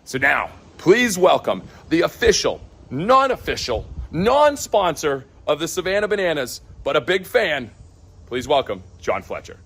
So now, please welcome the official, non-official, non-sponsor of the Savannah Bananas, but a big fan. Please welcome John Fletcher.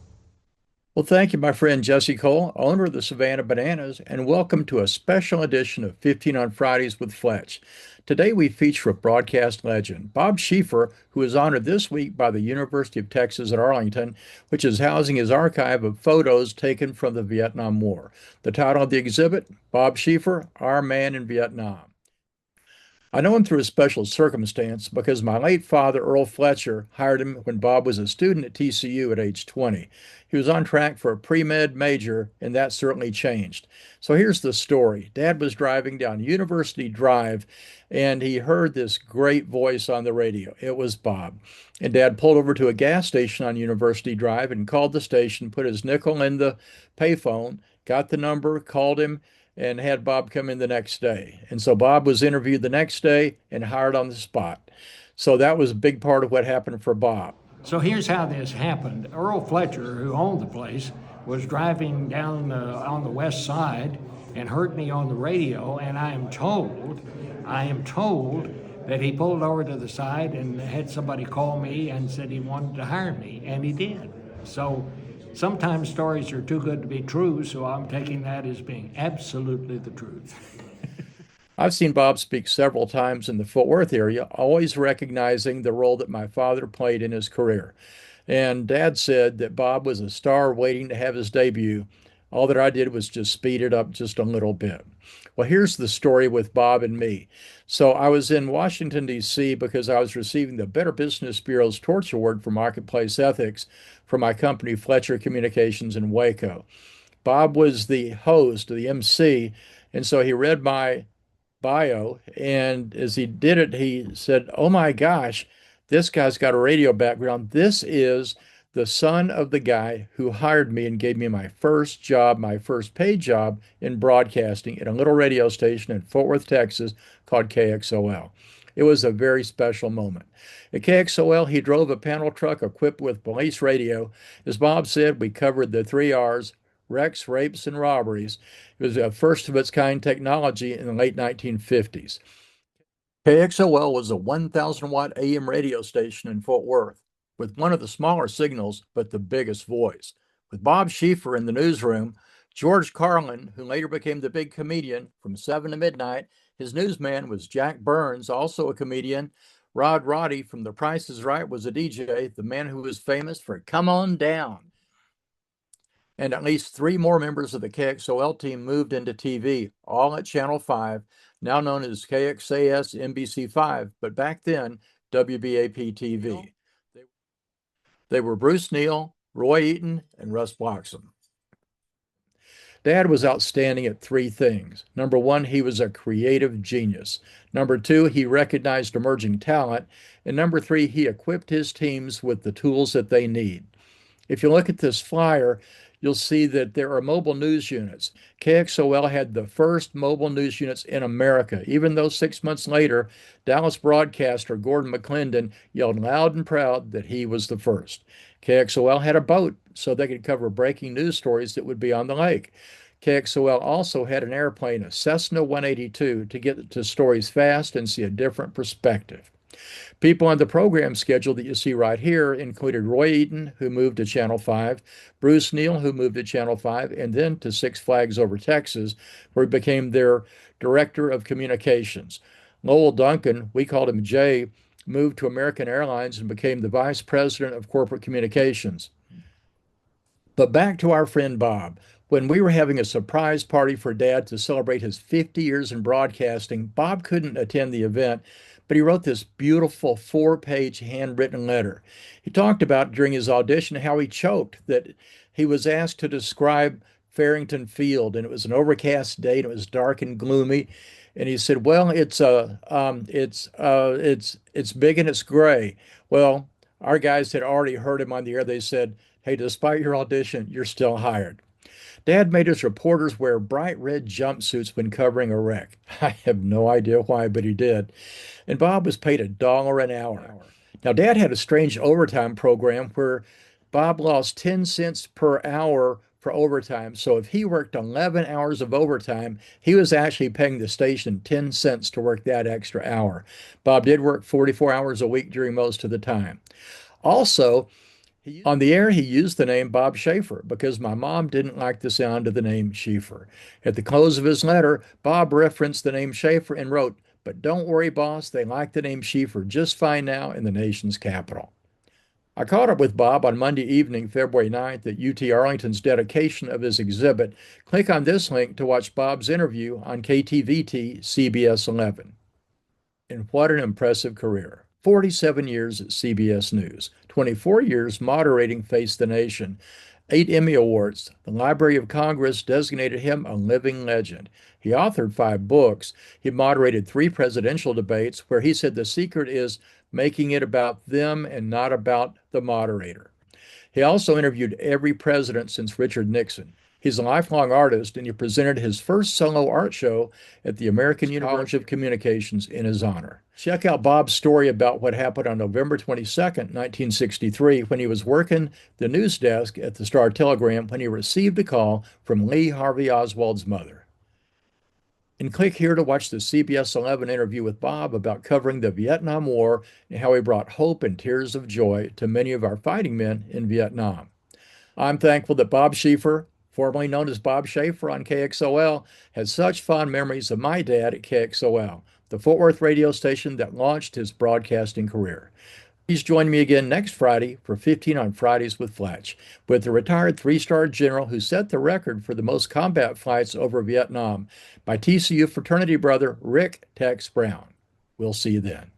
Well, thank you, my friend Jesse Cole, owner of the Savannah Bananas, and welcome to a special edition of 15 on Fridays with Fletch. Today we feature a broadcast legend, Bob Schieffer, who is honored this week by the University of Texas at Arlington, which is housing his archive of photos taken from the Vietnam War. The title of the exhibit, Bob Schieffer, Our Man in Vietnam. I know him through a special circumstance because my late father, Earl Fletcher, hired him when Bob was a student at TCU at age 20. He was on track for a pre-med major, and that certainly changed. So here's the story. Dad was driving down University Drive, and he heard this great voice on the radio. It was Bob. And Dad pulled over to a gas station on University Drive and called the station, put his nickel in the payphone, got the number, called him, and had Bob come in the next day. And so Bob was interviewed the next day and hired on the spot. So that was a big part of what happened for Bob. So here's how this happened. Earl Fletcher, who owned the place, was driving down on the west side and heard me on the radio, and I am told that he pulled over to the side and had somebody call me and said he wanted to hire me, and he did. So sometimes stories are too good to be true, so I'm taking that as being absolutely the truth. I've seen Bob speak several times in the Fort Worth area, always recognizing the role that my father played in his career. And Dad said that Bob was a star waiting to have his debut. All that I did was just speed it up just a little bit. Well, here's the story with Bob and me. So I was in Washington, D.C. because I was receiving the Better Business Bureau's Torch Award for Marketplace Ethics for my company, Fletcher Communications in Waco. Bob was the host, the MC, and so he read my bio, and as he did it, he said, "Oh my gosh, this guy's got a radio background. This is the son of the guy who hired me and gave me my first job, my first paid job in broadcasting at a little radio station in Fort Worth, Texas called KXOL." It was a very special moment. At KXOL, he drove a panel truck equipped with police radio. As Bob said, we covered the 3 R's: wrecks, rapes, and robberies. It was a first of its kind technology in the late 1950s. KXOL was a 1,000 watt AM radio station in Fort Worth with one of the smaller signals, but the biggest voice. With Bob Schieffer in the newsroom, George Carlin, who later became the big comedian from 7 to midnight, his newsman was Jack Burns, also a comedian. Rod Roddy from The Price is Right was a DJ, the man who was famous for Come On Down. And at least 3 more members of the KXOL team moved into TV, all at Channel 5, now known as KXAS NBC5, but back then, WBAP-TV. They were Bruce Neal, Roy Eaton, and Russ Bloxham. Dad was outstanding at 3 things. Number 1, he was a creative genius. Number 2, he recognized emerging talent. And number 3, he equipped his teams with the tools that they need. If you look at this flyer, you'll see that there are mobile news units. KXOL had the first mobile news units in America, even though 6 months later, Dallas broadcaster Gordon McClendon yelled loud and proud that he was the first. KXOL had a boat so they could cover breaking news stories that would be on the lake. KXOL also had an airplane, a Cessna 182, to get to stories fast and see a different perspective. People on the program schedule that you see right here included Roy Eaton, who moved to Channel 5, Bruce Neal, who moved to Channel 5, and then to Six Flags Over Texas, where he became their director of communications. Lowell Duncan, we called him Jay, moved to American Airlines and became the vice president of corporate communications. But back to our friend Bob. When we were having a surprise party for Dad to celebrate his 50 years in broadcasting, Bob couldn't attend the event, but he wrote this beautiful 4-page handwritten letter. He talked about during his audition how he choked, that he was asked to describe Farrington Field, and it was an overcast day, and it was dark and gloomy. And he said, "Well, it's big and it's gray." Well, our guys had already heard him on the air. They said, "Hey, despite your audition, you're still hired." Dad made his reporters wear bright red jumpsuits when covering a wreck. I have no idea why, but he did. And Bob was paid $1 an hour. Now, Dad had a strange overtime program where Bob lost 10 cents per hour for overtime. So if he worked 11 hours of overtime, he was actually paying the station 10 cents to work that extra hour. Bob did work 44 hours a week during most of the time. Also, on the air, he used the name Bob Schieffer because my mom didn't like the sound of the name Schieffer. At the close of his letter, Bob referenced the name Schieffer and wrote, "But don't worry, boss, they like the name Schieffer just fine now in the nation's capital." I caught up with Bob on Monday evening, February 9th, at UT Arlington's dedication of his exhibit. Click on this link to watch Bob's interview on KTVT CBS 11. And what an impressive career. 47 years at CBS News, 24 years moderating Face the Nation, 8 Emmy Awards. The Library of Congress designated him a living legend. He authored 5 books. He moderated 3 presidential debates where he said the secret is making it about them and not about the moderator. He also interviewed every president since Richard Nixon. He's a lifelong artist, and he presented his first solo art show at the American College of Communications in his honor. Check out Bob's story about what happened on November 22nd, 1963, when he was working the news desk at the Star-Telegram when he received a call from Lee Harvey Oswald's mother. And click here to watch the CBS 11 interview with Bob about covering the Vietnam War and how he brought hope and tears of joy to many of our fighting men in Vietnam. I'm thankful that Bob Schieffer, formerly known as Bob Schieffer on KXOL, has such fond memories of my dad at KXOL, the Fort Worth radio station that launched his broadcasting career. Please join me again next Friday for 15 on Fridays with Fletch, with the retired 3-star general who set the record for the most combat flights over Vietnam, my TCU fraternity brother, Rick Tex Brown. We'll see you then.